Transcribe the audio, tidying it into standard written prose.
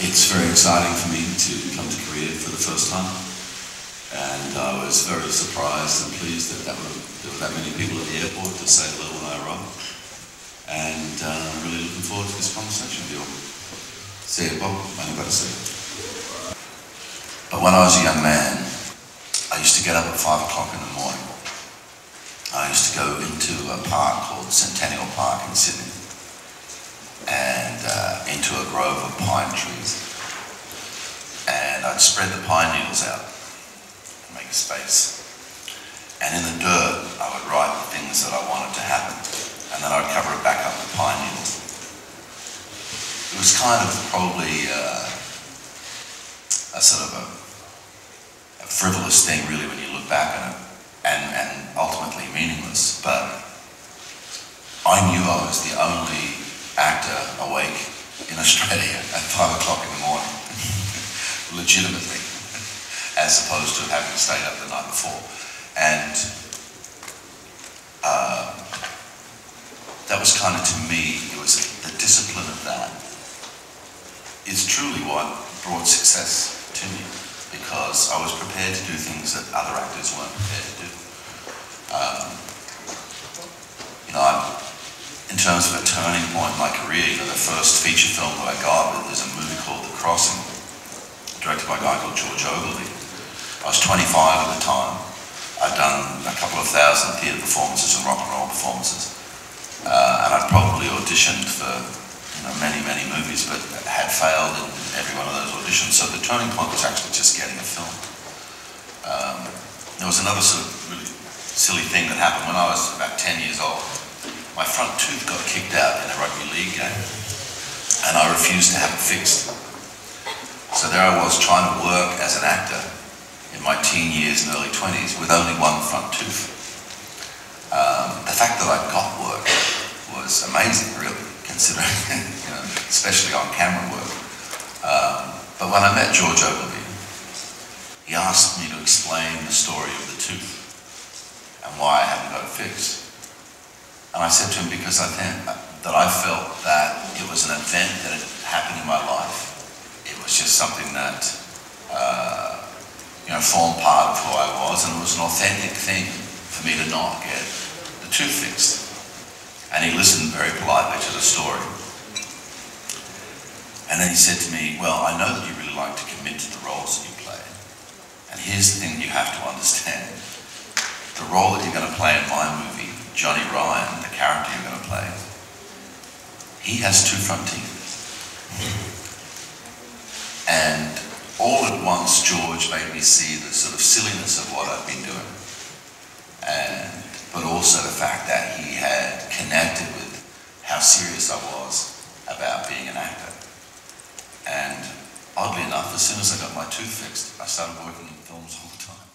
It's very exciting for me to come to Korea for the first time, and I was very surprised and pleased that there were that many people at the airport to say hello when I arrived, and I'm really looking forward to this conversation with you all. See you, Bob. I ain't got to say it. But when I was a young man, I used to get up at 5 o'clock in the morning. I used to go into a park called Centennial Park in Sydney, and into a grove of pine trees. And I'd spread the pine needles out and make a space. And in the dirt, I would write the things that I wanted to happen, and then I'd cover it back up with pine needles. It was kind of probably a sort of a frivolous thing, really, when you look back on it, and ultimately meaningless. But I knew I was the only actor awake in Australia at 5 o'clock in the morning, legitimately, as opposed to having stayed up the night before. And that was kind of, to me, it was the discipline of that is truly what brought success to me, because I was prepared to do things that other actors weren't prepared to do. In terms of a turning point in my career, the first feature film that I got was a movie called Crossing, directed by a guy called George Ogilvy. I was 25 at the time. I'd done a couple of thousand theatre performances and rock and roll performances, and I'd probably auditioned for many, many movies, but had failed in every one of those auditions. So the turning point was actually just getting a film. There was another sort of really silly thing that happened when I was about 10 years old. My front tooth got kicked out in a rugby league game, and I refused to have it fixed. So there I was trying to work as an actor in my teen years and early 20s with only one front tooth. The fact that I got work was amazing, really, considering, especially on camera work. But when I met George Ogilvy, he asked me to explain the story of the tooth and why I hadn't got it fixed. And I said to him, because I felt that it was an event that had happened in my life. It was just something that formed part of who I was, and it was an authentic thing for me to not get the tooth fixed. And he listened very politely to the story. And then he said to me, well, I know that you really like to commit to the roles that you play. And here's the thing you have to understand. The role that you're going to play in my movie, Johnny Ryan, the character you're going to play, he has 2 front teeth. And all at once, George made me see the sort of silliness of what I'd been doing. But also the fact that he had connected with how serious I was about being an actor. And oddly enough, as soon as I got my tooth fixed, I started working in films all the time.